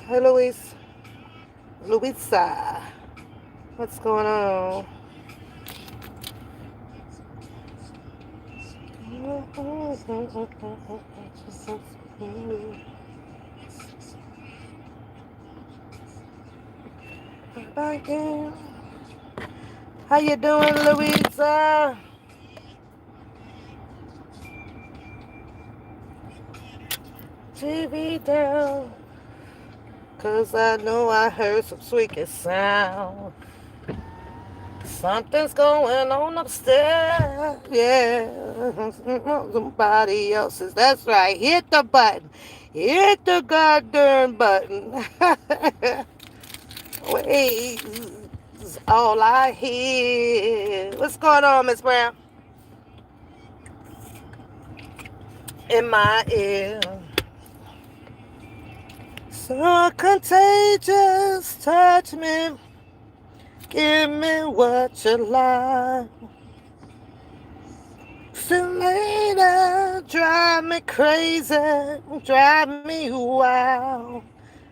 Hey, Louisa, what's going on? How you doing, Louisa? TV down, 'cause I know I heard some squeaky sound. Something's going on upstairs. Yeah, somebody else's. That's right. Hit the button. Hit the goddamn button. Wait, all I hear. What's going on, Miss Brown? In my ear. So contagious. Touch me. Give me what you like. So later, drive me crazy, drive me wild.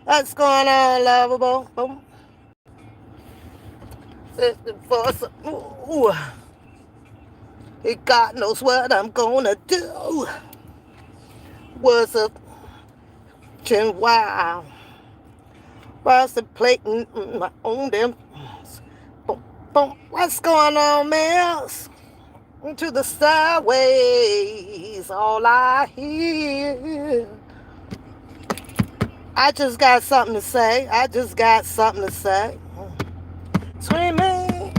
What's going on, lovable? Boom. For some, ooh, God knows what I'm gonna do. Was a chin wow. Was the plate my own them. Boom, boom. What's going on, Mills? Into the sideways, all I hear. I just got something to say. I just got something to say. Swimming,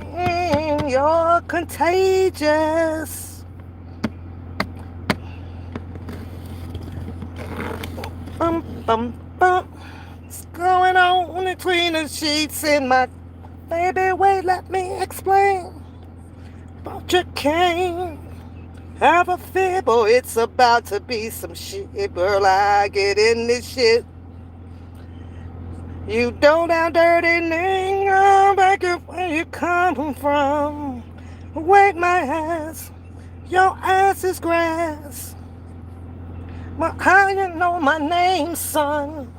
you're contagious. Bum, bum, bum. What's going on between the sheets in my baby? Wait, let me explain. But you can't have a fibble. It's about to be some shit, girl. I get in this shit. You don't have dirty nigga back up where you come from. Wait my ass, your ass is grass. But how you know my name, son?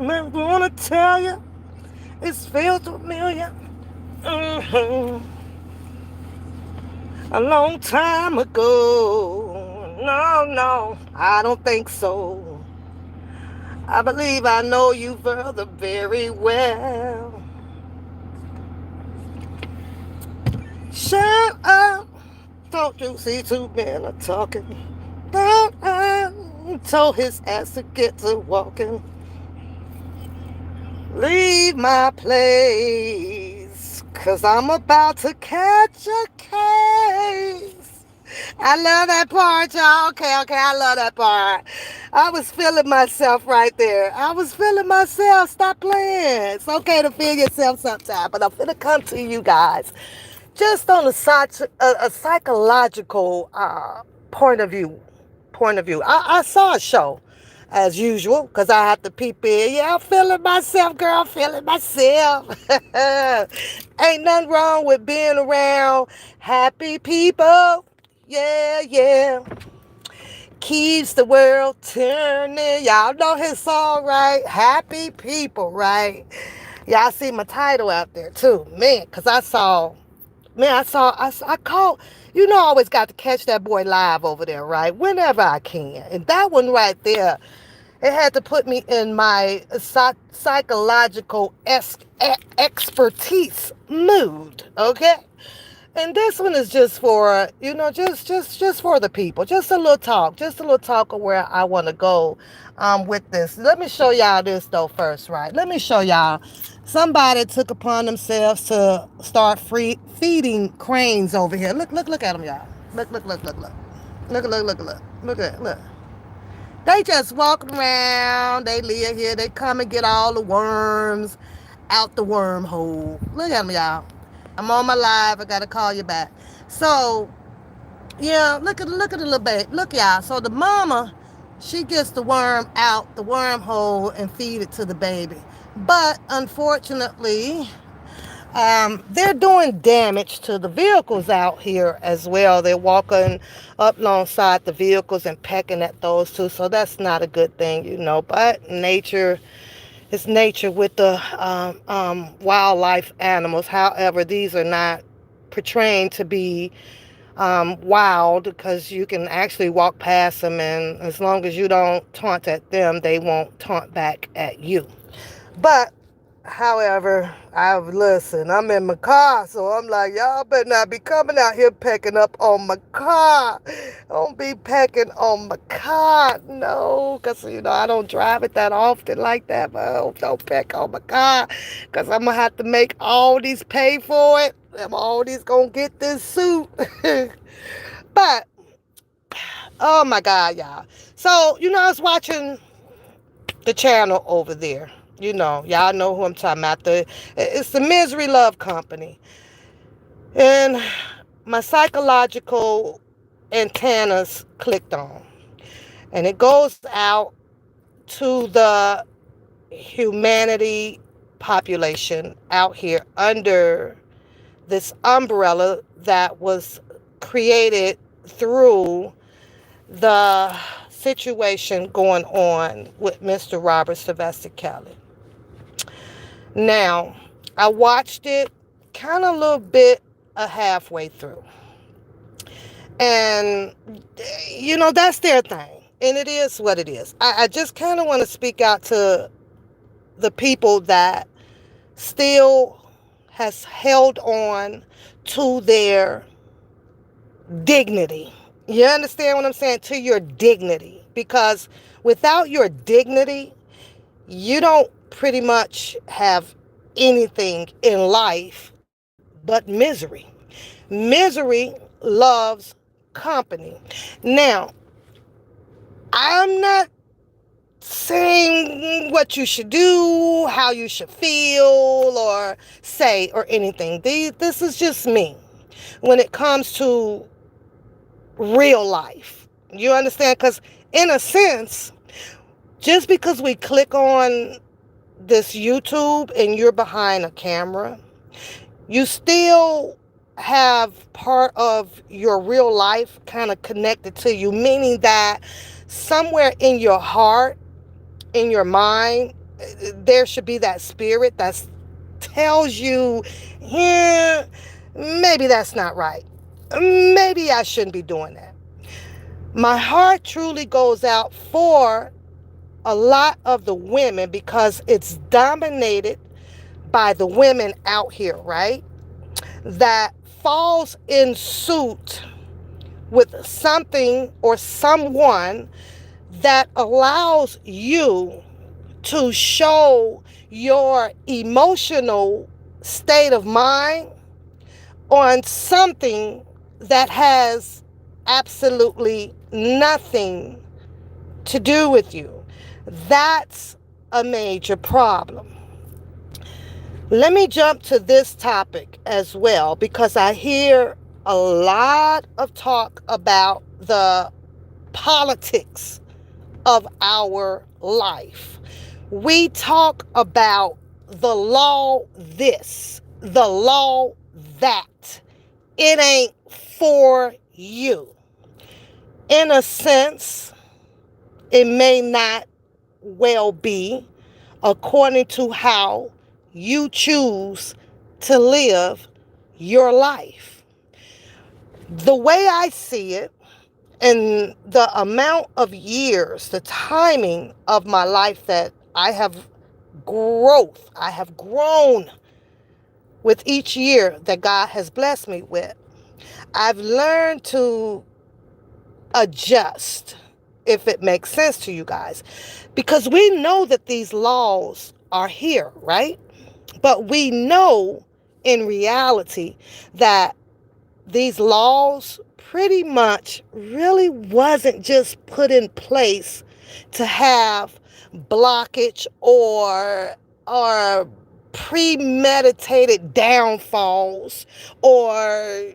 I wanna tell you, it's feels familiar. Mm-hmm. A long time ago. No, no, I don't think so. I believe I know you further very well. Shut up. Don't you see two men are talking? Don't I told his ass to get to walking. Leave my place, 'cause I'm about to catch a case. I love that part, y'all. Okay, I love that part. I was feeling myself right there. I was feeling myself. Stop playing. It's okay to feel yourself sometimes, but I'm finna come to you guys just on a psychological point of view. I saw a show as usual because I have to peep in. Yeah, I'm feeling myself, girl. Feeling myself. Ain't nothing wrong with being around happy people. Yeah, yeah. Keeps the world turning. Y'all know his song, right? Happy people, right? Y'all see my title out there too, man. Cause I called, I always got to catch that boy live over there, right? Whenever I can. And that one right there, it had to put me in my psychological expertise mood, okay? And this one is just for, just for the people. Just a little talk of where I want to go with this. Let me show y'all this though first, right? Let me show y'all. Somebody took upon themselves to start feeding cranes over here. Look at them, y'all. Look. Look. They just walking around. They live here. They come and get all the worms out the wormhole. Look at them, y'all. I'm on my live. I gotta call you back. So, yeah, look at the little baby. Look, y'all. So the mama, she gets the worm out the wormhole and feed it to the baby. But unfortunately, They're doing damage to the vehicles out here as well. They're walking up alongside the vehicles and pecking at those too. So that's not a good thing, you know. But nature is nature with the wildlife animals. However, these are not portraying to be wild, because you can actually walk past them, and as long as you don't taunt at them, they won't taunt back at you. But however, I'm in my car, so I'm like, y'all better not be coming out here pecking up on my car. Don't be pecking on my car, no, because, I don't drive it that often like that, but don't peck on my car, because I'm going to have to make all these pay for it. I'm all these going to get this suit. But, oh my God, y'all. So, I was watching the channel over there. Y'all know who I'm talking about. It's the Misery Love Company. And my psychological antennas clicked on. And it goes out to the humanity population out here under this umbrella that was created through the situation going on with Mr. Robert Sylvester Kelly. Now, I watched it kind of a little bit halfway through. And, that's their thing. And it is what it is. I just kind of want to speak out to the people that still has held on to their dignity. You understand what I'm saying? To your dignity. Because without your dignity, you don't pretty much have anything in life but misery. Misery loves company. Now, I'm not saying what you should do, how you should feel, or say, or anything. This is just me when it comes to real life. You understand? Because in a sense, just because we click on this YouTube and you're behind a camera, you still have part of your real life kind of connected to you, meaning that somewhere in your heart, in your mind, there should be that spirit that tells you, yeah, maybe that's not right. Maybe I shouldn't be doing that. My heart truly goes out for a lot of the women, because it's dominated by the women out here, right? That falls in suit with something or someone that allows you to show your emotional state of mind on something that has absolutely nothing to do with you. That's a major problem. Let me jump to this topic as well, because I hear a lot of talk about the politics of our life. We talk about the law this, the law that. It ain't for you. In a sense, it may not well be according to how you choose to live your life. The way I see it, and the amount of years, the timing of my life that I have grown with each year that God has blessed me with. I've learned to adjust, if it makes sense to you guys, because we know that these laws are here, right? But we know in reality that these laws pretty much really wasn't just put in place to have blockage or premeditated downfalls, or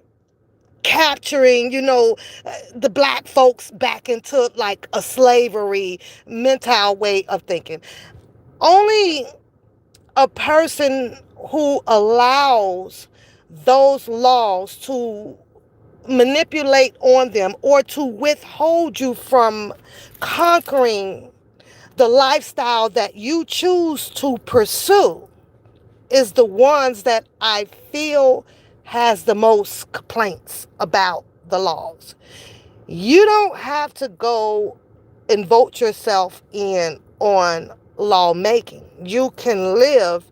capturing, the black folks back into like a slavery mental way of thinking. Only a person who allows those laws to manipulate on them or to withhold you from conquering the lifestyle that you choose to pursue is the ones that I feel has the most complaints about the laws. You don't have to go and vote yourself in on lawmaking. You can live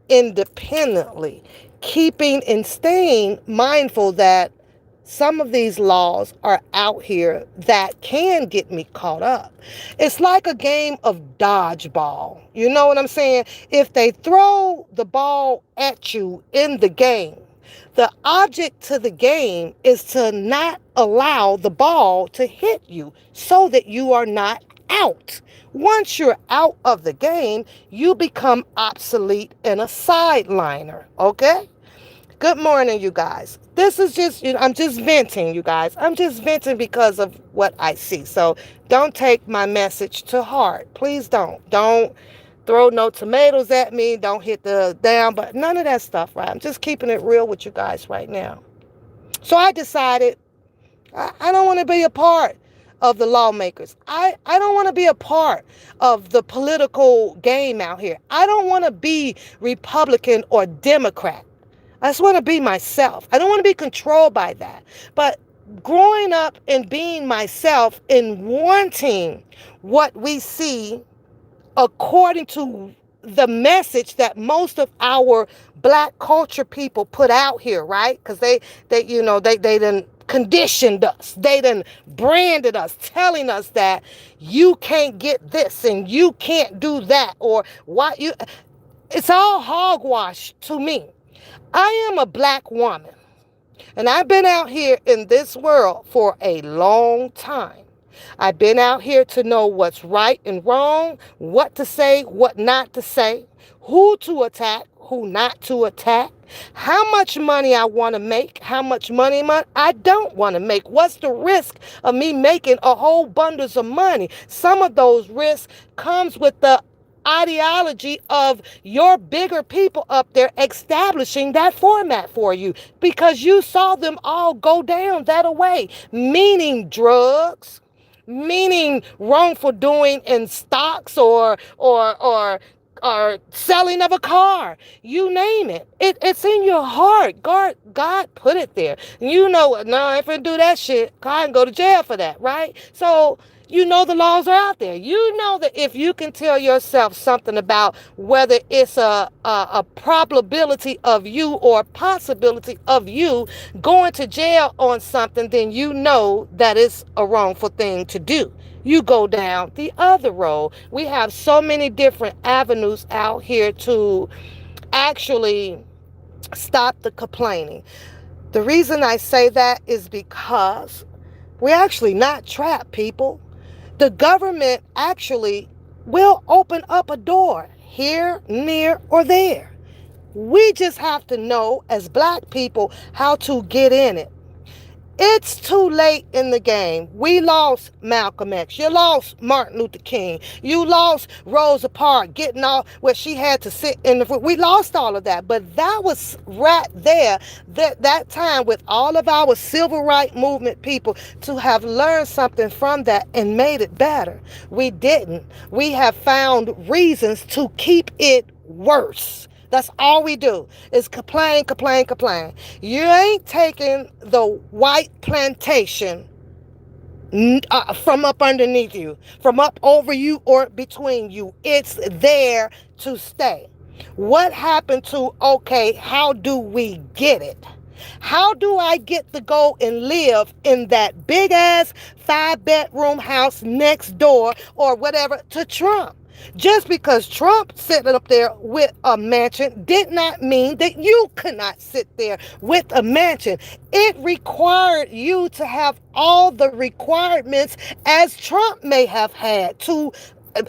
independently, keeping and staying mindful that some of these laws are out here that can get me caught up. It's like a game of dodgeball. You know what I'm saying? If they throw the ball at you in the game, the object to the game is to not allow the ball to hit you so that you are not out. Once you're out of the game, you become obsolete and a sideliner, okay? Good morning, you guys. This is just, I'm just venting, you guys. I'm just venting because of what I see. So don't take my message to heart. Please don't. Don't throw no tomatoes at me. Don't hit the down, but none of that stuff, right? I'm just keeping it real with you guys right now. So I decided I don't want to be a part of the lawmakers. I don't want to be a part of the political game out here. I don't want to be Republican or Democrat. I just want to be myself. I don't want to be controlled by that. But growing up and being myself and wanting what we see according to the message that most of our black culture people put out here, right? Because they done conditioned us. They done branded us, telling us that you can't get this and you can't do that, or why you. It's all hogwash to me. I am a black woman, and I've been out here in this world for a long time. I've been out here to know what's right and wrong, what to say, what not to say, who to attack, who not to attack, how much money I want to make, how much money I don't want to make. What's the risk of me making a whole bundles of money? Some of those risks comes with the ideology of your bigger people up there establishing that format for you because you saw them all go down that way, meaning drugs, meaning wrongful doing in stocks or selling of a car. You name it. It's in your heart. God put it there. You know, no, I ain't finna do that shit. I can go to jail for that, right? So you know the laws are out there. You know that if you can tell yourself something about whether it's a probability of you or a possibility of you going to jail on something, then you know that it's a wrongful thing to do. You go down the other road. We have so many different avenues out here to actually stop the complaining. The reason I say that is because we're actually not trapped, people. The government actually will open up a door here, near, or there. We just have to know as black people how to get in it. It's too late in the game. We lost Malcolm X. You lost Martin Luther King. You lost Rosa Parks getting off where she had to sit in the front. We lost all of that. But that was right there, that time with all of our civil rights movement people to have learned something from that and made it better. We didn't. We have found reasons to keep it worse. That's all we do is complain, complain, complain. You ain't taking the white plantation from up underneath you, from up over you or between you. It's there to stay. What happened to, okay, how do we get it? How do I get to go and live in that big ass 5-bedroom house next door or whatever to Trump? Just because Trump sitting up there with a mansion did not mean that you could not sit there with a mansion. It required you to have all the requirements as Trump may have had to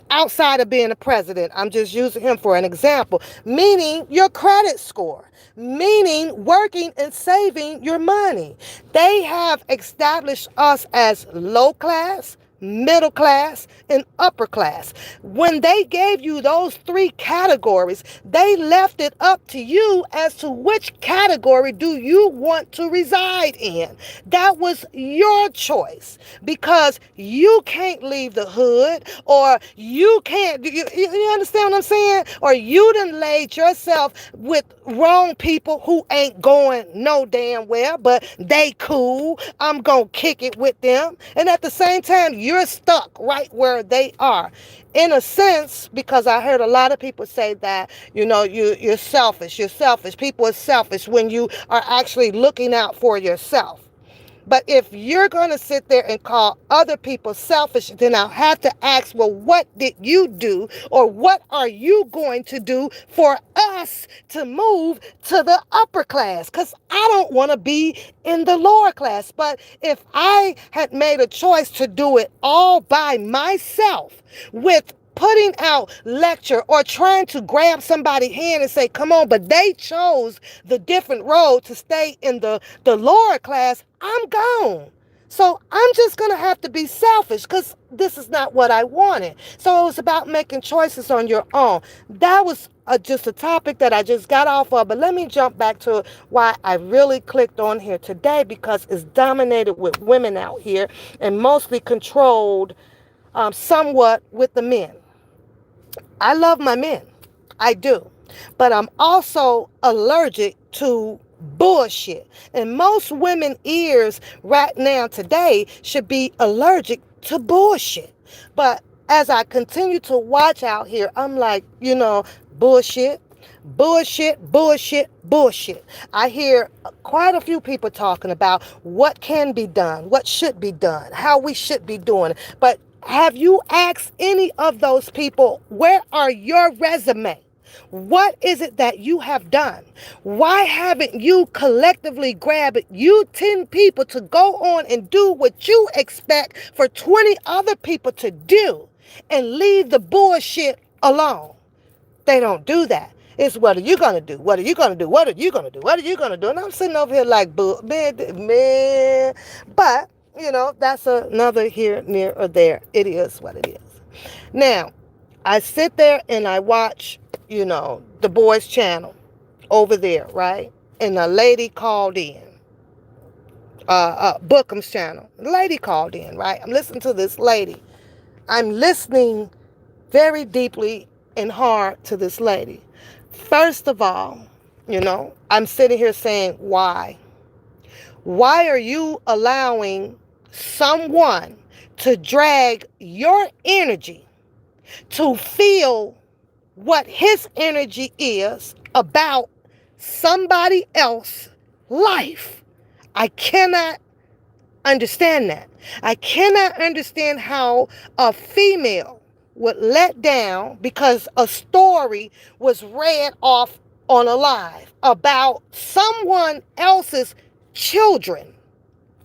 outside of being a president. I'm just using him for an example, meaning your credit score, meaning working and saving your money. They have established us as low class, middle class, and upper class. When they gave you those three categories, they left it up to you as to which category do you want to reside in. That was your choice, because you can't leave the hood, or you can't, you understand what I'm saying? Or you done laid yourself with wrong people who ain't going no damn well, but they cool. I'm gonna kick it with them. And at the same time, you're stuck right where they are. In a sense, because I heard a lot of people say that, you're selfish. You're selfish. People are selfish when you are actually looking out for yourself. But if you're going to sit there and call other people selfish, then I'll have to ask, well, what did you do, or what are you going to do for us to move to the upper class? Because I don't want to be in the lower class. But if I had made a choice to do it all by myself, with putting out lecture or trying to grab somebody's hand and say, come on, but they chose the different road to stay in the lower class, I'm gone. So I'm just going to have to be selfish, because this is not what I wanted. So it was about making choices on your own. That was just a topic that I just got off of. But let me jump back to why I really clicked on here today, because it's dominated with women out here and mostly controlled somewhat with the men. I love my men. I do. But I'm also allergic to bullshit. And most women ears right now today should be allergic to bullshit. But as I continue to watch out here, I'm like, bullshit, bullshit, bullshit, bullshit. I hear quite a few people talking about what can be done, what should be done, how we should be doing it. But have you asked any of those people, where are your resume? What is it that you have done? Why haven't you collectively grabbed you 10 people to go on and do what you expect for 20 other people to do, and leave the bullshit alone? They don't do that. It's, what are you going to do? What are you going to do? What are you going to do? What are you going to do? And I'm sitting over here like, man. But, that's another here, near, or there. It is what it is. Now, I sit there and I watch, the boys' channel over there, right? And a lady called in. Bookham's channel. The lady called in, right? I'm listening to this lady. I'm listening very deeply and hard to this lady. First of all, I'm sitting here saying, why? Why are you allowing someone to drag your energy to feel what his energy is about somebody else's life? I cannot understand that. I cannot understand how a female would let down because a story was read off on a live about someone else's children.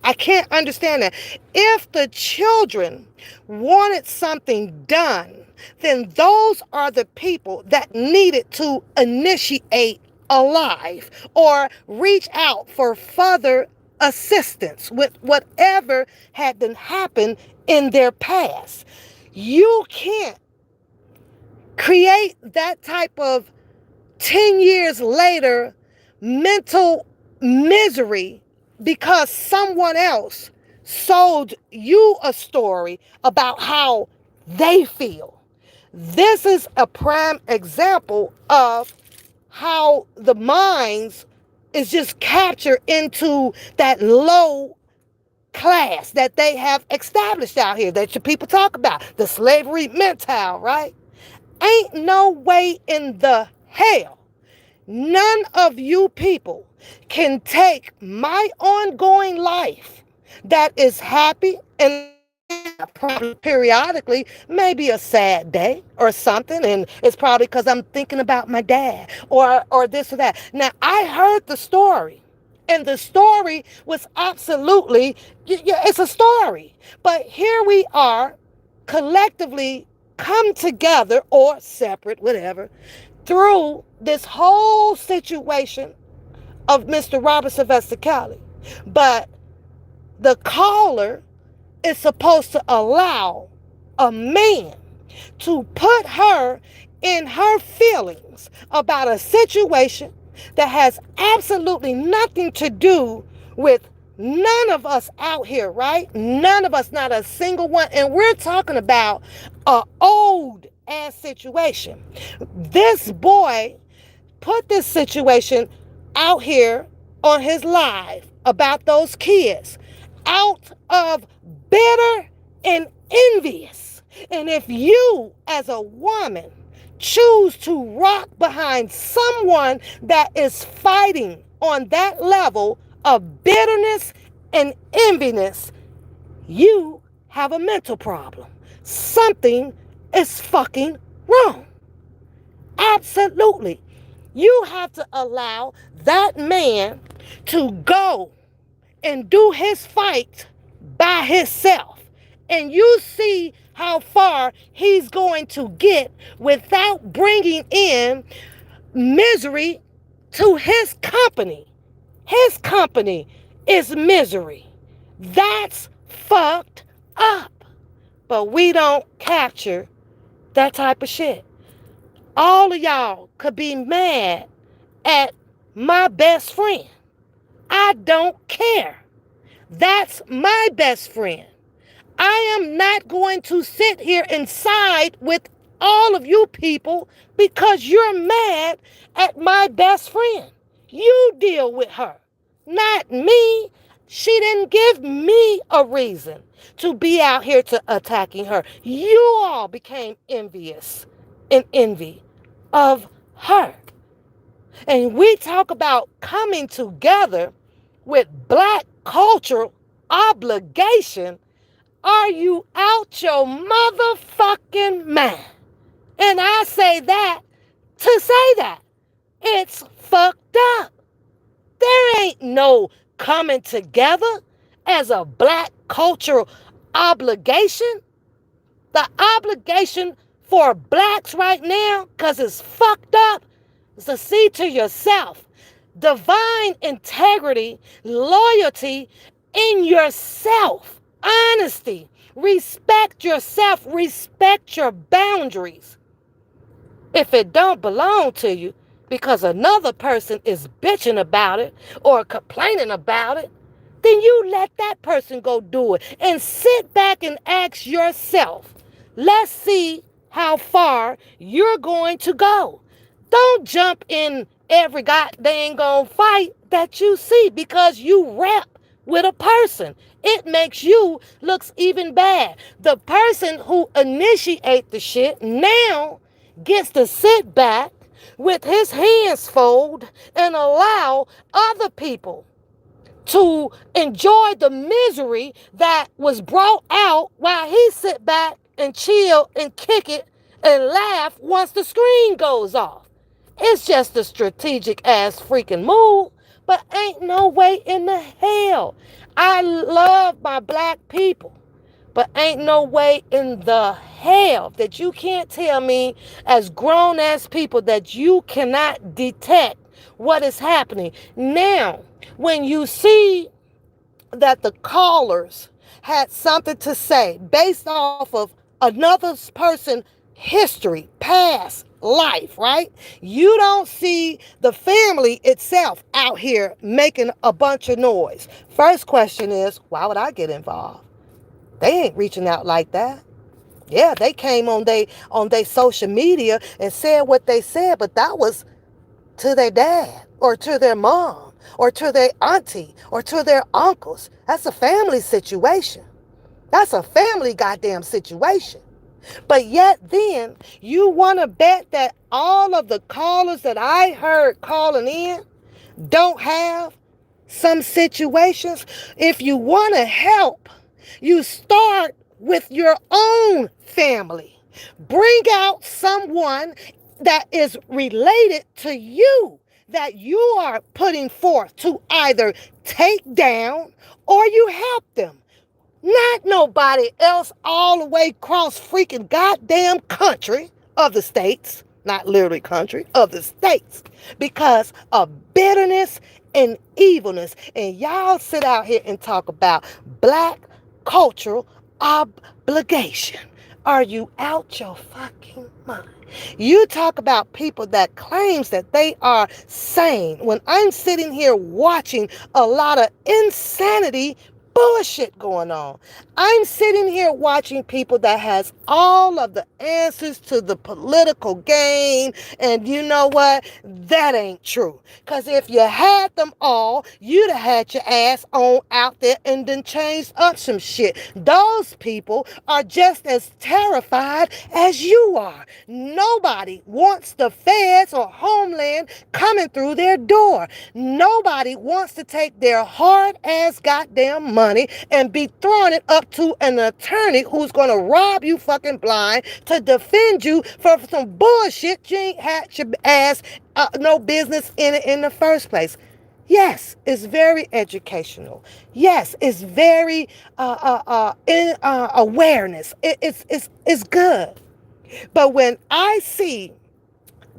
I can't understand that. If the children wanted something done, then those are the people that needed to initiate a live or reach out for further assistance with whatever had been happened in their past. You can't create that type of 10 years later mental misery because someone else sold you a story about how they feel. This is a prime example of how the minds is just captured into that low class that they have established out here that your people talk about, the slavery mental, right? Ain't no way in the hell none of you people can take my ongoing life that is happy and probably periodically maybe a sad day or something, and it's probably because I'm thinking about my dad or this or that. Now, I heard the story, and the story was absolutely, it's a story. But here we are, collectively come together or separate, whatever, through this whole situation of Mr. Robert Sylvester Kelly. But the caller is supposed to allow a man to put her in her feelings about a situation that has absolutely nothing to do with none of us out here, right? None of us, not a single one. And we're talking about an old ass situation. This boy put this situation out here on his live about those kids out of bitter and envious. And if you, as a woman, choose to rock behind someone that is fighting on that level of bitterness and enviness, you have a mental problem. Something is fucking wrong. Absolutely. You have to allow that man to go and do his fight by himself. And you see how far he's going to get without bringing in misery to his company. His company is misery. That's fucked up. But we don't capture that type of shit. All of y'all could be mad at my best friend. I don't care. That's my best friend. I am not going to sit here and side with all of you people because you're mad at my best friend. You deal with her, not me. She didn't give me a reason to be out here to attacking her. You all became envious and envy of her. And we talk about coming together with black cultural obligation. Are you out your motherfucking mind? And I say that to say that. It's fucked up. There ain't no coming together as a black cultural obligation. The obligation for blacks right now, because it's fucked up, is to see to yourself. Divine integrity, loyalty in yourself, honesty, respect yourself, respect your boundaries. If it don't belong to you because another person is bitching about it or complaining about it, then you let that person go do it and sit back and ask yourself, let's see how far you're going to go. Don't jump in every goddamn gonna fight that you see because you rap with a person. It makes you looks even bad. The person who initiate the shit now gets to sit back with his hands folded and allow other people to enjoy the misery that was brought out while he sit back and chill and kick it and laugh once the screen goes off. It's just a strategic ass freaking move, but ain't no way in the hell. I love my black people, but ain't no way in the hell that you can't tell me as grown ass people that you cannot detect what is happening. Now, when you see that the callers had something to say based off of another person's history, past life, right? You don't see the family itself out here making a bunch of noise. First question is, why would I get involved? They ain't reaching out like that. Yeah, they came on they social media and said what they said, but that was to their dad or to their mom or to their auntie or to their uncles. That's a family situation. That's a family goddamn situation. But yet then you want to bet that all of the callers that I heard calling in don't have some situations. If you want to help, you start with your own family. Bring out someone that is related to you that you are putting forth to either take down or you help them. Not nobody else all the way across freaking goddamn country of the states, not literally country, of the states, because of bitterness and evilness. And y'all sit out here and talk about black cultural obligation. Are you out your fucking mind? You talk about people that claims that they are sane when I'm sitting here watching a lot of insanity bullshit going on. I'm sitting here watching people that has all of the answers to the political game, and you know what? That ain't true. Because if you had them all, you'd have had your ass on out there and then changed up some shit. Those people are just as terrified as you are. Nobody wants the feds or Homeland coming through their door. Nobody wants to take their hard ass goddamn money and be throwing it up to an attorney who's going to rob you fucking blind to defend you for some bullshit you ain't had your ass no business in it in the first place. Yes, it's very educational. Yes, it's very awareness. It's good. But when I see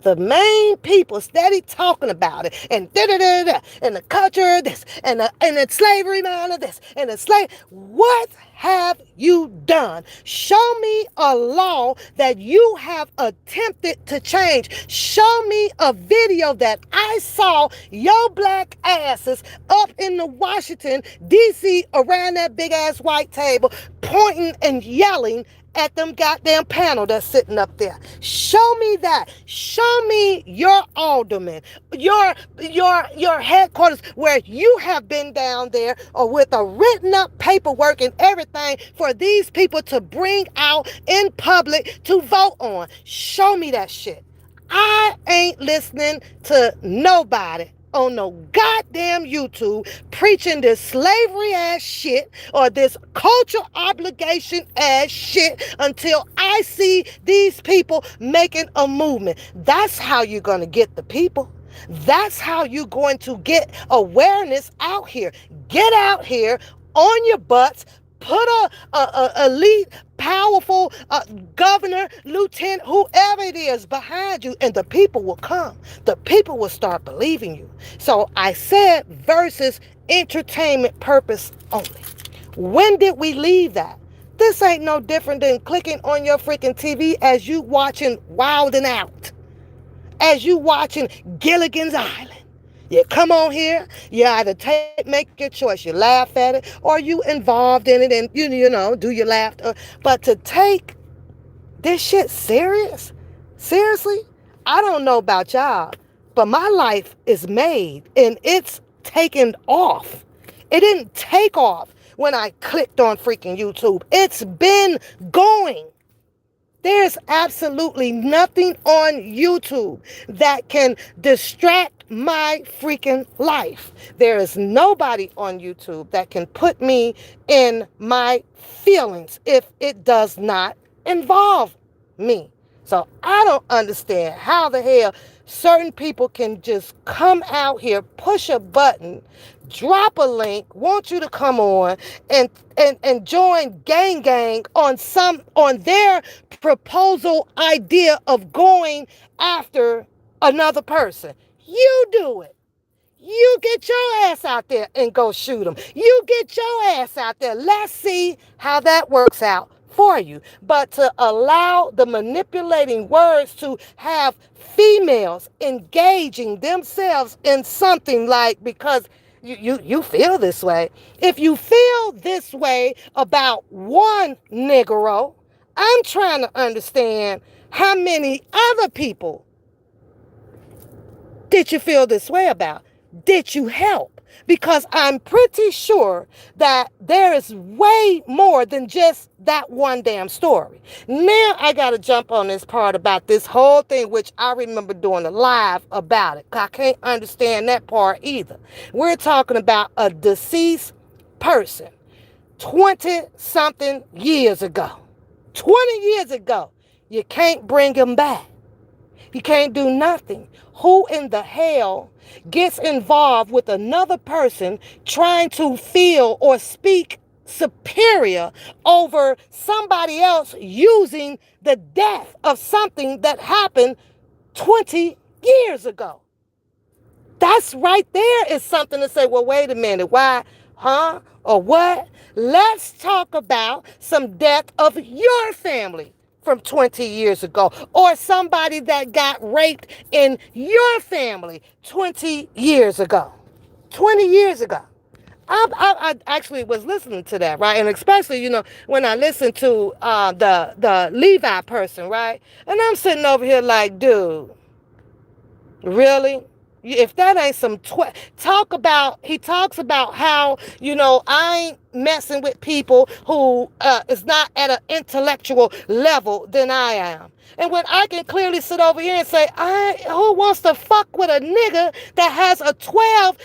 the main people steady talking about it and da da da da and the culture of this and the slavery man of this and the slave, what have you done? Show me a law that you have attempted to change. Show me a video that I saw your black asses up in the Washington D.C. around that big ass white table pointing and yelling at them goddamn panel that's sitting up there. Show me that. Show me your alderman, your headquarters where you have been down there or with a written up paperwork and everything for these people to bring out in public to vote on. Show me that shit. I ain't listening to nobody on no goddamn YouTube preaching this slavery ass shit or this culture obligation ass shit until I see these people making a movement. That's how you're going to get the people. That's how you're going to get awareness out here. Get out here on your butts. Put a elite, powerful governor, lieutenant, whoever it is behind you, and the people will come. The people will start believing you. So I said versus entertainment purpose only. When did we leave that? This ain't no different than clicking on your freaking TV as you watching Wild 'N Out, as you watching Gilligan's Island. You come on here, you either make your choice, you laugh at it, or you involved in it and you know, do your laugh. But to take this shit seriously, I don't know about y'all, but my life is made and it's taken off. It didn't take off when I clicked on freaking YouTube. It's been going. There's absolutely nothing on YouTube that can distract my freaking life. There is nobody on YouTube that can put me in my feelings if it does not involve me. So I don't understand how the hell certain people can just come out here, push a button, drop a link, want you to come on and join gang on their proposal idea of going after another person. You do it. You get your ass out there and go shoot them. You get your ass out there. Let's see how that works out for you. But to allow the manipulating words to have females engaging themselves in something like, because you feel this way. If you feel this way about one Negro, I'm trying to understand how many other people did you feel this way about? Did you help? Because I'm pretty sure that there is way more than just that one damn story. Now I got to jump on this part about this whole thing, which I remember doing a live about it. I can't understand that part either. We're talking about a deceased person 20-something years ago. 20 years ago. You can't bring him back. You can't do nothing. Who in the hell gets involved with another person trying to feel or speak superior over somebody else using the death of something that happened 20 years ago? That's right there is something to say, well, wait a minute. Why? Huh? Or what? Let's talk about some death of your family from 20 years ago, or somebody that got raped in your family 20 years ago. 20 years ago. I actually was listening to that, right? And especially, when I listened to the Levi person, right? And I'm sitting over here like, dude, really? If that ain't some he talks about how, I ain't messing with people who is not at an intellectual level than I am. And when I can clearly sit over here and say, who wants to fuck with a nigga that has a 12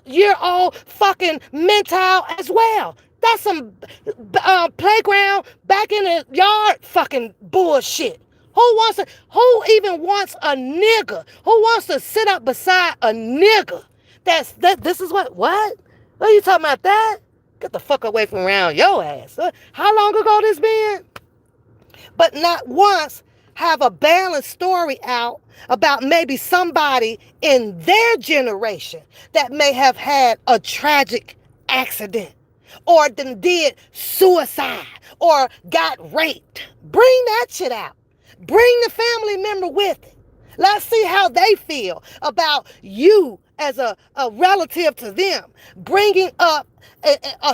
year old fucking mental as well? That's some playground back in the yard fucking bullshit. Who even wants a nigga? Who wants to sit up beside a nigga? This is what? What are you talking about that? Get the fuck away from around your ass. How long ago this been? But not once have a balanced story out about maybe somebody in their generation that may have had a tragic accident or then did suicide or got raped. Bring that shit out. Bring the family member with it. Let's see how they feel about you as a relative to them, bringing up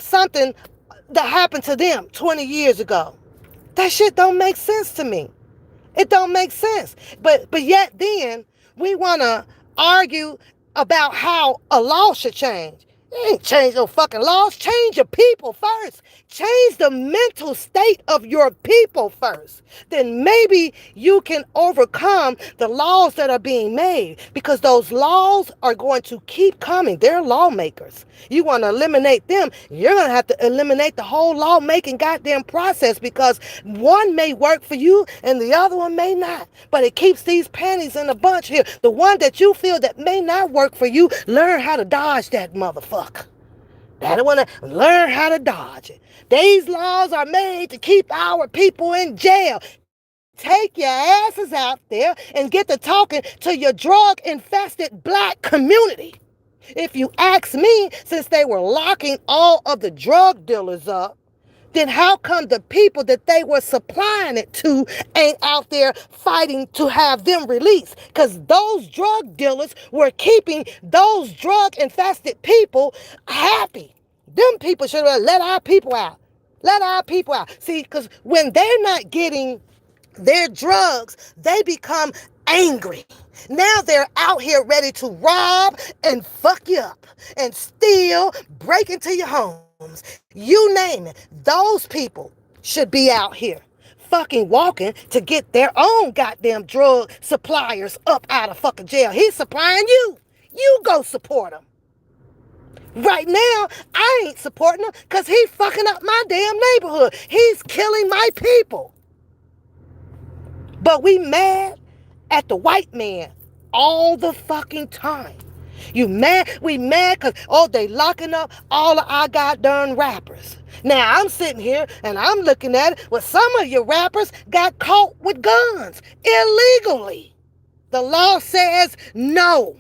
something that happened to them 20 years ago. That shit don't make sense to me. It don't make sense. But yet then we want to argue about how a law should change. You ain't change no fucking laws. Change your people first. Change the mental state of your people first. Then maybe you can overcome the laws that are being made, because those laws are going to keep coming. They're lawmakers. You want to eliminate them, you're going to have to eliminate the whole lawmaking goddamn process, because one may work for you and the other one may not. But it keeps these panties in a bunch here. The one that you feel that may not work for you, learn how to dodge that motherfucker. That one, learn how to dodge it. These laws are made to keep our people in jail. Take your asses out there and get to talking to your drug-infested black community. If you ask me, since they were locking all of the drug dealers up, then how come the people that they were supplying it to ain't out there fighting to have them released? Because those drug dealers were keeping those drug-infested people happy. Them people should have let our people out. Let our people out. See, because when they're not getting their drugs, they become angry. Now they're out here ready to rob and fuck you up and steal, break into your homes. You name it. Those people should be out here fucking walking to get their own goddamn drug suppliers up out of fucking jail. He's supplying you. You go support him. Right now, I ain't supporting him because he's fucking up my damn neighborhood. He's killing my people. But we mad at the white man all the fucking time. You mad? We mad because, they locking up all of our goddamn rappers. Now, I'm sitting here and I'm looking at it. Well, some of your rappers got caught with guns illegally. The law says no.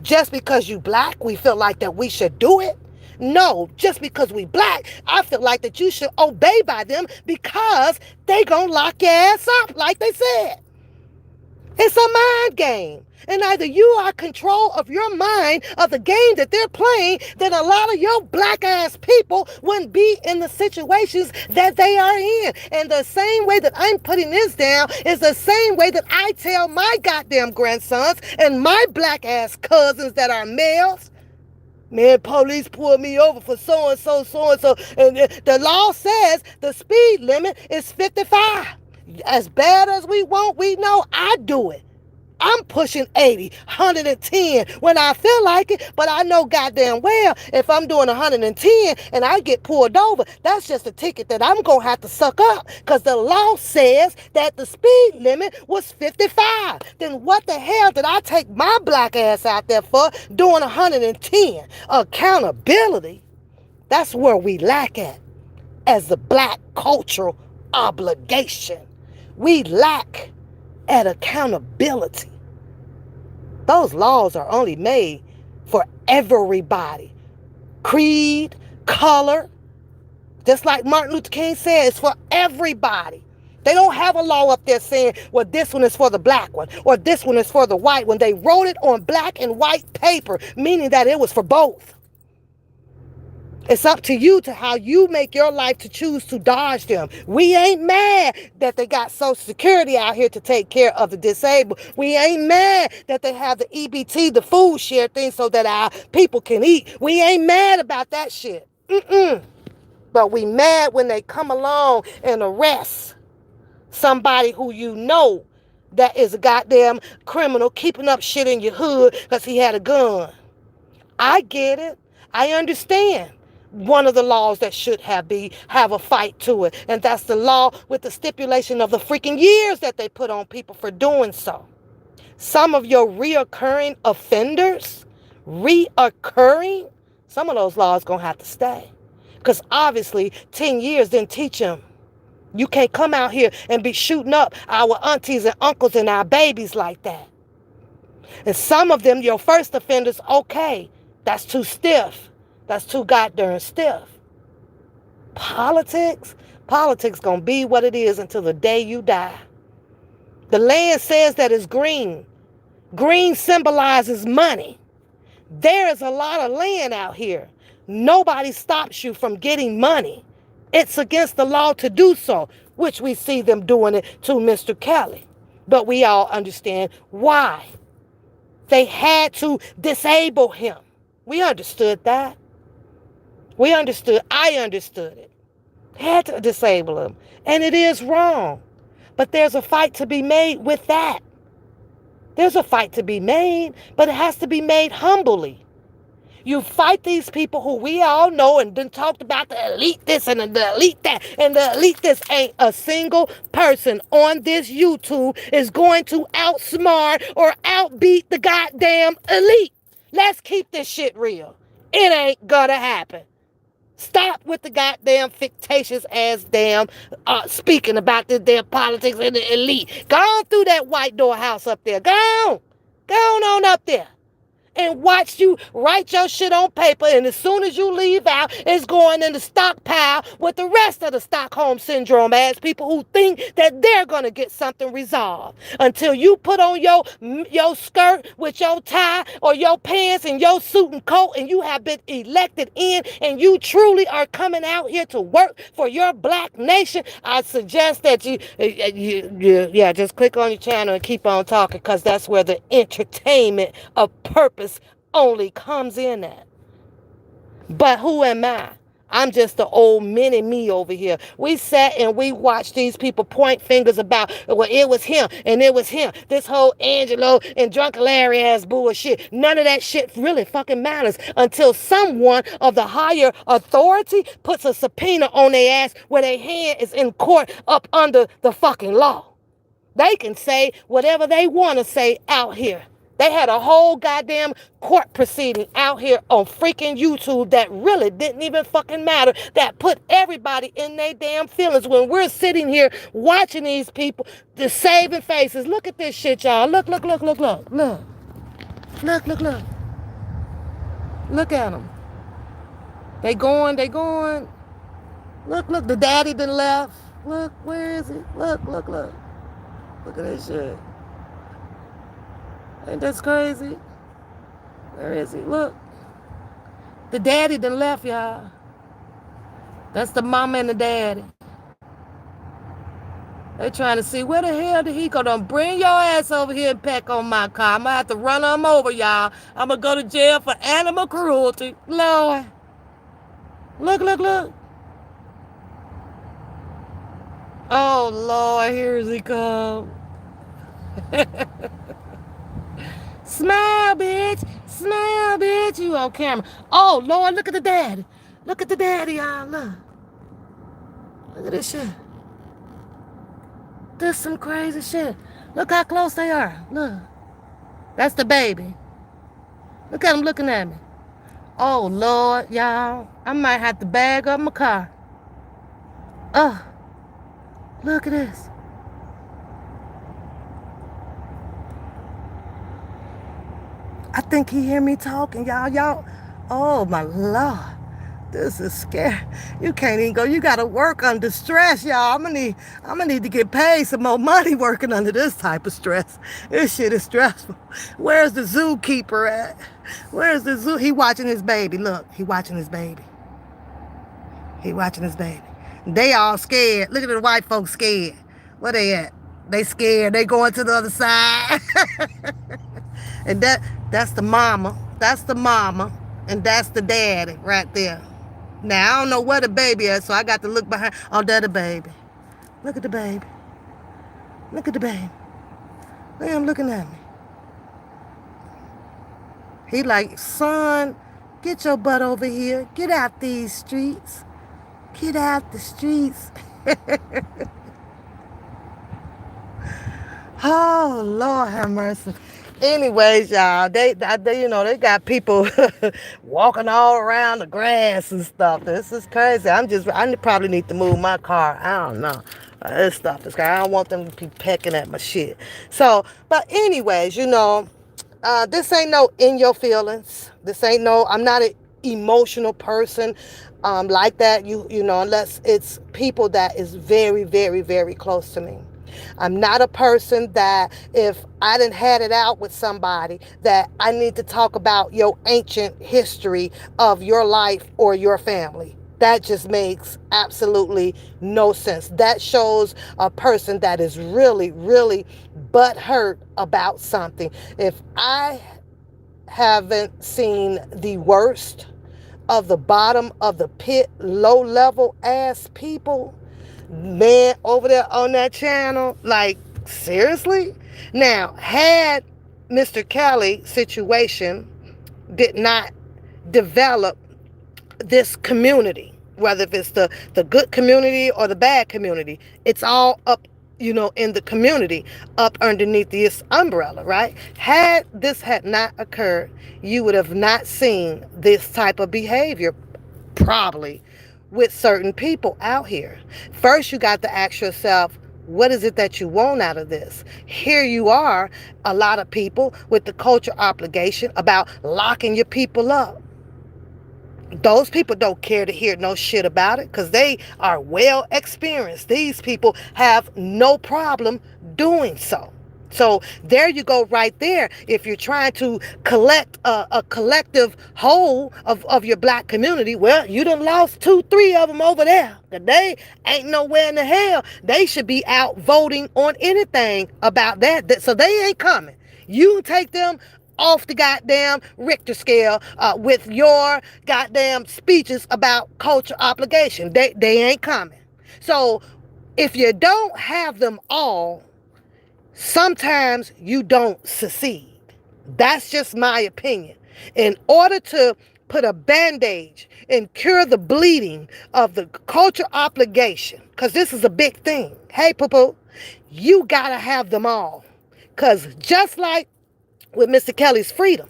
Just because you black, we feel like that we should do it. No, just because we black, I feel like that you should obey by them because they gonna lock your ass up like they said. It's a mind game. And either you are control of your mind of the game that they're playing, then a lot of your black ass people wouldn't be in the situations that they are in. And the same way that I'm putting this down is the same way that I tell my goddamn grandsons and my black ass cousins that are males. Man, police pulled me over for so-and-so, so-and-so. And the law says the speed limit is 55. As bad as we want, we know I do it. I'm pushing 80, 110 when I feel like it, but I know goddamn well if I'm doing 110 and I get pulled over, that's just a ticket that I'm going to have to suck up because the law says that the speed limit was 55. Then what the hell did I take my black ass out there for doing 110? Accountability. That's where we lack at as the black cultural obligation. We lack at accountability. Those laws are only made for everybody. creed, color. Just like Martin Luther King said, it's for everybody. They don't have a law up there saying, well, this one is for the black one or this one is for the white one. They wrote it on black and white paper, meaning that it was for both. It's up to you to how you make your life to choose to dodge them. We ain't mad that they got Social Security out here to take care of the disabled. We ain't mad that they have the EBT, the food share thing, so that our people can eat. We ain't mad about that shit. But we mad when they come along and arrest somebody who you know that is a goddamn criminal keeping up shit in your hood because he had a gun. I get it. I understand. One of the laws that should have a fight to it. And that's the law with the stipulation of the freaking years that they put on people for doing so. Some of your reoccurring offenders, some of those laws gonna have to stay. Because obviously 10 years didn't teach them. You can't come out here and be shooting up our aunties and uncles and our babies like that. And some of them, your first offenders, okay, that's too stiff. That's too goddamn stiff. Politics gonna be what it is until the day you die. The land says that it's green. Green symbolizes money. There is a lot of land out here. Nobody stops you from getting money. It's against the law to do so, which we see them doing it to Mr. Kelly. But we all understand why. They had to disable him. We understood that. I understood it. Had to disable him. And it is wrong. But there's a fight to be made with that. There's a fight to be made, but it has to be made humbly. You fight these people who we all know and then talked about the elite this and the elite that and the elite this. Ain't a single person on this YouTube is going to outsmart or outbeat the goddamn elite. Let's keep this shit real. It ain't gonna happen. Stop with the goddamn fictitious ass damn speaking about this damn politics and the elite. Go on through that white door house up there. Go on. Go on up there. And watch you write your shit on paper, and as soon as you leave out, it's going in the stockpile with the rest of the Stockholm Syndrome ass people who think that they're going to get something resolved. Until you put on your skirt with your tie or your pants and your suit and coat, and you have been elected in, and you truly are coming out here to work for your black nation, I suggest that you just click on your channel and keep on talking, because that's where the entertainment of purpose only comes in at. But who am I? I'm just the old mini me over here. We sat and we watched these people point fingers about, well, it was him and it was him. This whole Angelo and Drunken Larry ass bullshit. None of that shit really fucking matters until someone of the higher authority puts a subpoena on their ass where their hand is in court up under the fucking law. They can say whatever they want to say out here. They had a whole goddamn court proceeding out here on freaking YouTube that really didn't even fucking matter, that put everybody in their damn feelings when we're sitting here watching these people, the saving faces. Look at this shit, y'all. Look. Look at them. They going. Look, the daddy done left. Look, where is he? Look. Look at this shit. Ain't that crazy? Where is he? Look. The daddy done left, y'all. That's the mama and the daddy. They trying to see where the hell did he go. Don't bring your ass over here and peck on my car. I'm going to have to run him over, y'all. I'm going to go to jail for animal cruelty. Lord. Look. Oh, Lord, here he come. Smile, bitch. You on camera. Oh, Lord, look at the daddy. Y'all. Look at this shit. This some crazy shit. Look how close they are. Look. That's the baby. Look at him looking at me. Oh, Lord, y'all. I might have to bag up my car. Oh, look at this. I think he hear me talking, y'all. Oh, my Lord. This is scary. You can't even go. You gotta work under stress, y'all. I'm gonna need to get paid some more money working under this type of stress. This shit is stressful. Where's the zookeeper at? Where's the zoo? He watching his baby. Look, he watching his baby. He watching his baby. They all scared. Look at the white folks scared. Where they at? They scared. They going to the other side. And that's the mama. That's the mama. And that's the daddy right there. Now I don't know where the baby is, so I got to look behind. Oh, there the baby. Look at the baby. Look at the baby. Look at him looking at me. He like, son, get your butt over here. Get out these streets. Get out the streets. Oh, Lord have mercy. Anyways, y'all, they they got people walking all around the grass and stuff. This is crazy. I probably need to move my car. I don't know. This stuff is crazy. I don't want them to be pecking at my shit. So, but anyways, this ain't no in your feelings. This ain't no, I'm not an emotional person like that, unless it's people that is very, very, very close to me. I'm not a person that if I didn't had it out with somebody that I need to talk about your ancient history of your life or your family. That just makes absolutely no sense. That shows a person that is really, really butthurt about something. If I haven't seen the worst of the bottom of the pit, low level ass people, man, over there on that channel, like, seriously? Now, had Mr. Kelly situation did not develop this community, whether if it's the good community or the bad community, it's all up, in the community, up underneath this umbrella, right? Had this had not occurred, you would have not seen this type of behavior, probably, with certain people out here. First, you got to ask yourself, what is it that you want out of this? Here you are, a lot of people with the culture obligation about locking your people up. Those people don't care to hear no shit about it because they are well experienced. These people have no problem doing so. So there you go right there. If you're trying to collect a collective whole of your black community, well, you done lost 2-3 of them over there. They ain't nowhere in the hell. They should be out voting on anything about that. So they ain't coming. You take them off the goddamn Richter scale with your goddamn speeches about culture obligation. They ain't coming. So if you don't have them all, sometimes you don't succeed. That's just my opinion. In order to put a bandage and cure the bleeding of the culture obligation, because this is a big thing. Hey, poo-poo, you gotta have them all. Because just like with Mr. Kelly's freedom,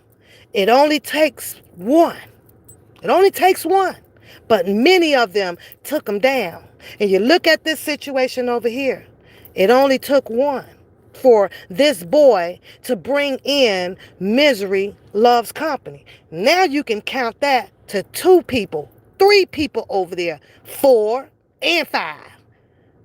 it only takes one. It only takes one. But many of them took him down. And you look at this situation over here. It only took one for this boy to bring in misery loves company. Now you can count that to 2 people, 3 people over there, 4 and 5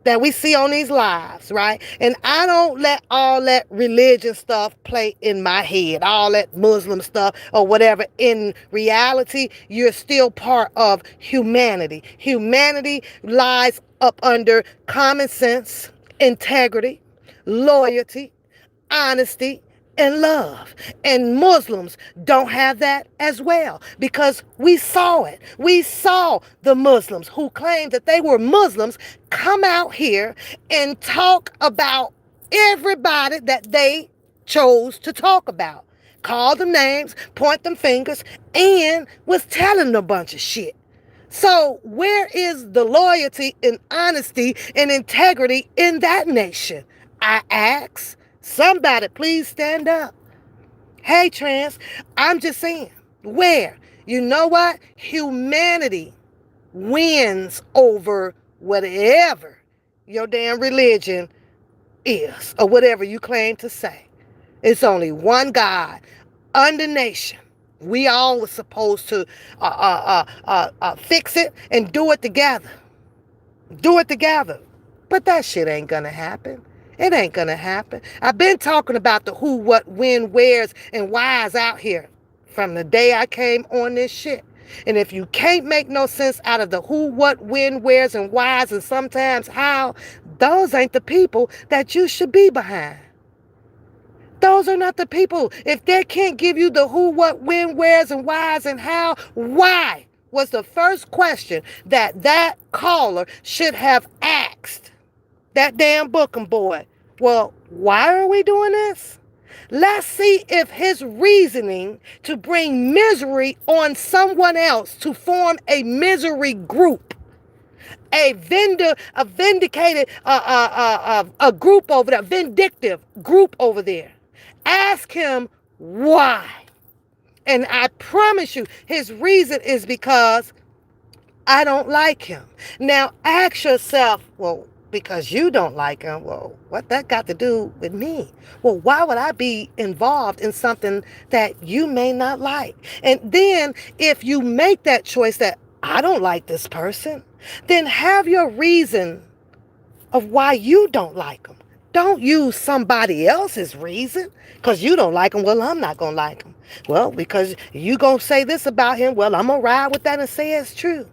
that we see on these lives, right? And I don't let all that religion stuff play in my head, all that Muslim stuff or whatever. In reality, you're still part of humanity. Humanity lies up under common sense, integrity, loyalty, honesty, and love. And Muslims don't have that as well because we saw it. We saw the Muslims who claimed that they were Muslims come out here and talk about everybody that they chose to talk about. Call them names, point them fingers, and was telling a bunch of shit. So where is the loyalty and honesty and integrity in that nation? I ask. Somebody please stand up. Hey, trans, I'm just saying, where? You know what? Humanity wins over whatever your damn religion is or whatever you claim to say. It's only one God under nation. We all were supposed to fix it and do it together. Do it together. But that shit ain't gonna happen. It ain't gonna happen. I've been talking about the who, what, when, where's, and why's out here from the day I came on this shit. And if you can't make no sense out of the who, what, when, where's, and why's, and sometimes how, those ain't the people that you should be behind. Those are not the people. If they can't give you the who, what, when, where's, and why's, and how, why was the first question that caller should have asked that damn booking boy. Well, why are we doing this? Let's see if his reasoning to bring misery on someone else to form a misery group, a vindicated, a group over there, vindictive group over there. Ask him why. And I promise you, his reason is because I don't like him. Now ask yourself, well, because you don't like him, well, what that got to do with me? Well, why would I be involved in something that you may not like? And then if you make that choice that I don't like this person, then have your reason of why you don't like them. Don't use somebody else's reason because you don't like him. Well, I'm not going to like him. Well, because you going to say this about him. Well, I'm going to ride with that and say it's true.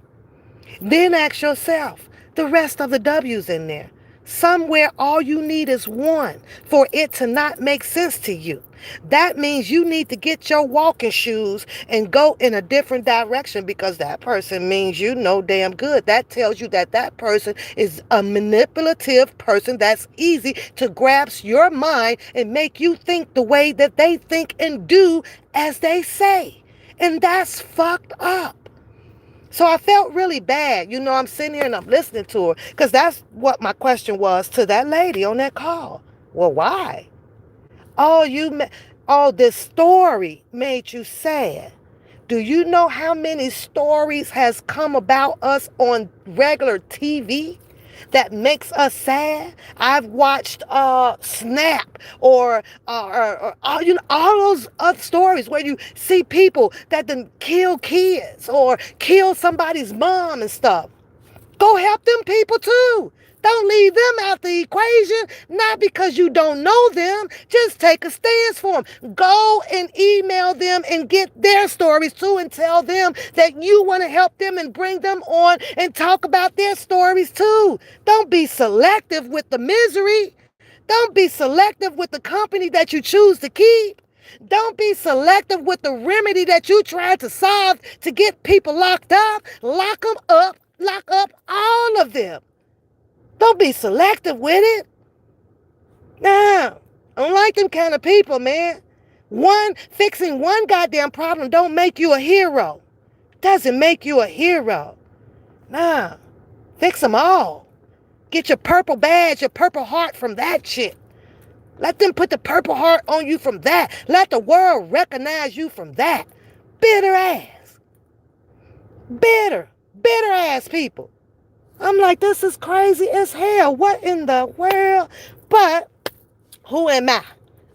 Then ask yourself, the rest of the W's in there. Somewhere all you need is one for it to not make sense to you. That means you need to get your walking shoes and go in a different direction because that person means you no damn good. That tells you that that person is a manipulative person that's easy to grasp your mind and make you think the way that they think and do as they say. And that's fucked up. So I felt really bad. You know, I'm sitting here and I'm listening to her because that's what my question was to that lady on that call. Well, why? Oh, this story made you sad. Do you know how many stories has come about us on regular TV that makes us sad? I've watched Snap or all those other stories where you see people that done kill kids or kill somebody's mom and stuff. Go help them people too. Don't leave them out the equation, not because you don't know them. Just take a stance for them. Go and email them and get their stories too and tell them that you want to help them and bring them on and talk about their stories too. Don't be selective with the misery. Don't be selective with the company that you choose to keep. Don't be selective with the remedy that you try to solve to get people locked up. Lock them up. Lock up all of them. Don't be selective with it. Nah, I don't like them kind of people, man. Fixing one goddamn problem don't make you a hero. Doesn't make you a hero. Nah, fix them all. Get your purple badge, your purple heart from that shit. Let them put the purple heart on you from that. Let the world recognize you from that. Bitter ass. Bitter ass people. I'm like, this is crazy as hell. What in the world? But who am I?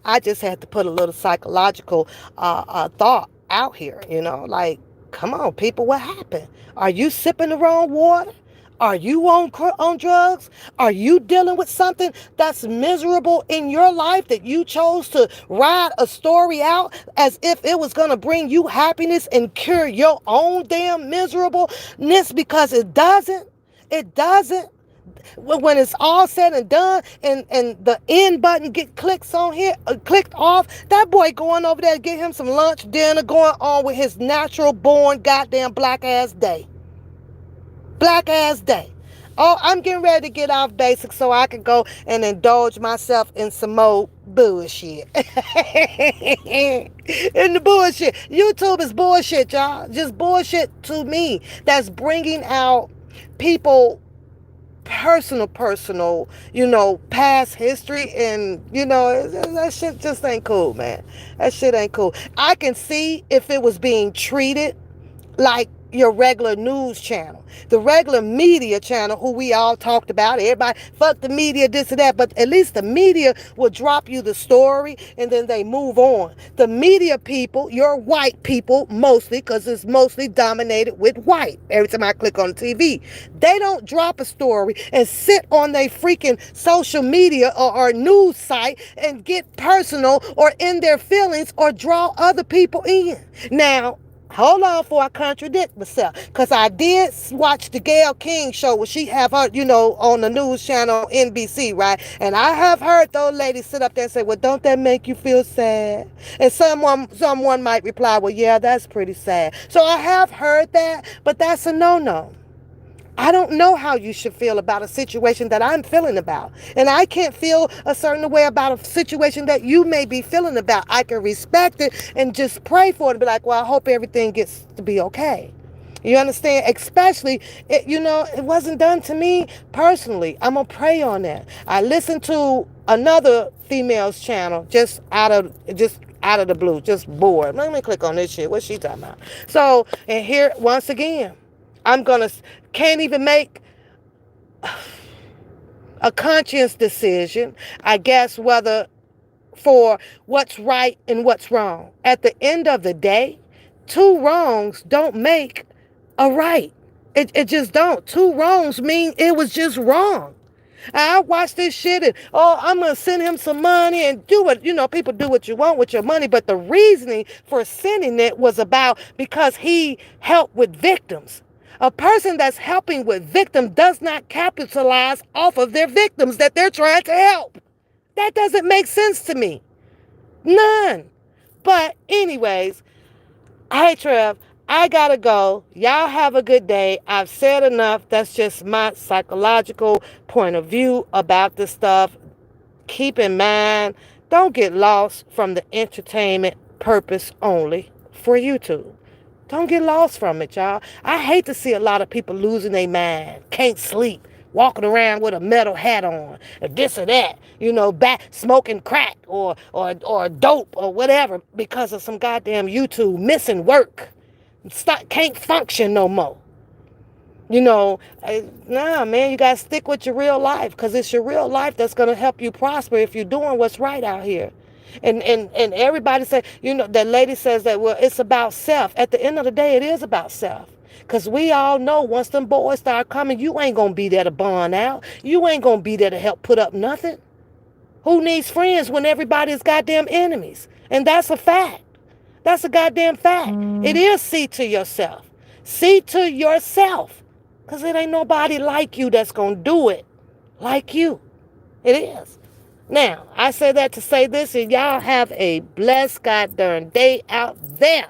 I just had to put a little psychological thought out here, you know, like, come on, people, what happened? Are you sipping the wrong water? Are you on drugs? Are you dealing with something that's miserable in your life that you chose to ride a story out as if it was going to bring you happiness and cure your own damn miserableness? Because it doesn't. It doesn't. When it's all said and done and the end button clicked off, that boy going over there to get him some lunch, dinner, going on with his natural born goddamn black ass day. Black ass day. Oh, I'm getting ready to get off basic so I can go and indulge myself in some more bullshit. In the bullshit. YouTube is bullshit, y'all. Just bullshit to me. That's bringing out people personal, you know, past history, and you know, that shit just ain't cool, man. That shit ain't cool. I can see if it was being treated like your regular news channel, the regular media channel, who we all talked about. Everybody, fuck the media, this and that, but at least the media will drop you the story and then they move on. The media people, your white people mostly, because it's mostly dominated with white. Every time I click on TV, they don't drop a story and sit on their freaking social media or news site and get personal or in their feelings or draw other people in. Now, hold on before I contradict myself, because I did watch the Gayle King show where she have her, on the news channel NBC, right? And I have heard those ladies sit up there and say, well, don't that make you feel sad? And someone might reply, well, yeah, that's pretty sad. So I have heard that, but that's a no-no. I don't know how you should feel about a situation that I'm feeling about. And I can't feel a certain way about a situation that you may be feeling about. I can respect it and just pray for it and be like, well, I hope everything gets to be okay. You understand? Especially, it wasn't done to me personally. I'm going to pray on that. I listened to another female's channel just out of the blue, just bored. Let me click on this shit. What's she talking about? So, and here, once again, can't even make a conscious decision, I guess, whether for what's right and what's wrong. At the end of the day, two wrongs don't make a right. It just don't. Two wrongs mean it was just wrong. I watched this shit and, I'm going to send him some money and do what, people do what you want with your money. But the reasoning for sending it was because he helped with victims. A person that's helping with victims does not capitalize off of their victims that they're trying to help. That doesn't make sense to me. None. But anyways, hey Trev, I gotta go. Y'all have a good day. I've said enough. That's just my psychological point of view about this stuff. Keep in mind, don't get lost from the entertainment purpose only for YouTube. Don't get lost from it, y'all. I hate to see a lot of people losing their mind, can't sleep, walking around with a metal hat on, or this or that, back smoking crack or dope or whatever because of some goddamn YouTube, missing work. Can't function no more. Nah, man, you gotta stick with your real life, because it's your real life that's gonna help you prosper if you're doing what's right out here. And everybody say, that lady says that, well, it's about self. At the end of the day, it is about self. Because we all know once them boys start coming, you ain't going to be there to bond out. You ain't going to be there to help put up nothing. Who needs friends when everybody's goddamn enemies? And that's a fact. That's a goddamn fact. It is see to yourself. See to yourself. Because it ain't nobody like you that's going to do it like you. It is. Now, I say that to say this, and y'all have a blessed goddamn day out there.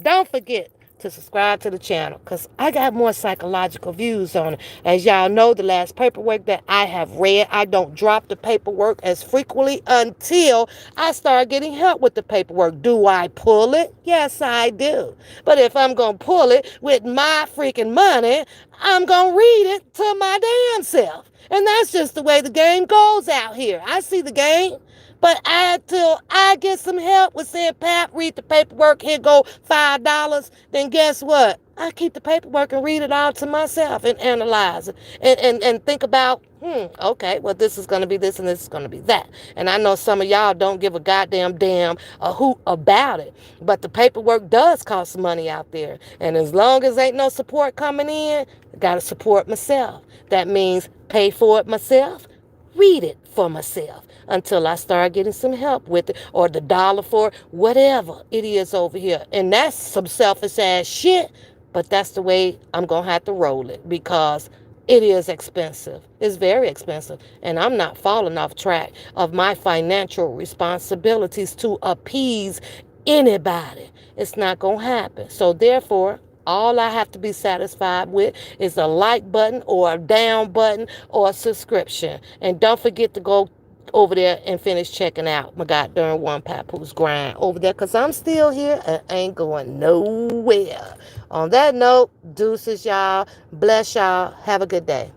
Don't forget to subscribe to the channel, because I got more psychological views on it. As y'all know, the last paperwork that I have read, I don't drop the paperwork as frequently until I start getting help with the paperwork. Do I pull it? Yes, I do. But if I'm going to pull it with my freaking money, I'm going to read it to my damn self. And that's just the way the game goes out here. I see the game. But until I get some help with saying, Pap, read the paperwork, here go $5, then guess what? I keep the paperwork and read it all to myself and analyze it and think about, okay, well, this is going to be this and this is going to be that. And I know some of y'all don't give a goddamn damn a hoot about it. But the paperwork does cost money out there. And as long as ain't no support coming in, I got to support myself. That means pay for it myself, read it for myself until I start getting some help with it, or the dollar for it, whatever it is over here. And that's some selfish ass shit, but that's the way I'm going to have to roll it, because it is expensive. It's very expensive. And I'm not falling off track of my financial responsibilities to appease anybody. It's not going to happen. So therefore, all I have to be satisfied with is a like button or a down button or a subscription. And don't forget to go over there and finish checking out my goddamn One Papoose grind over there, because I'm still here and ain't going nowhere. On that note, deuces, y'all. Bless y'all. Have a good day.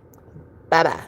Bye-bye.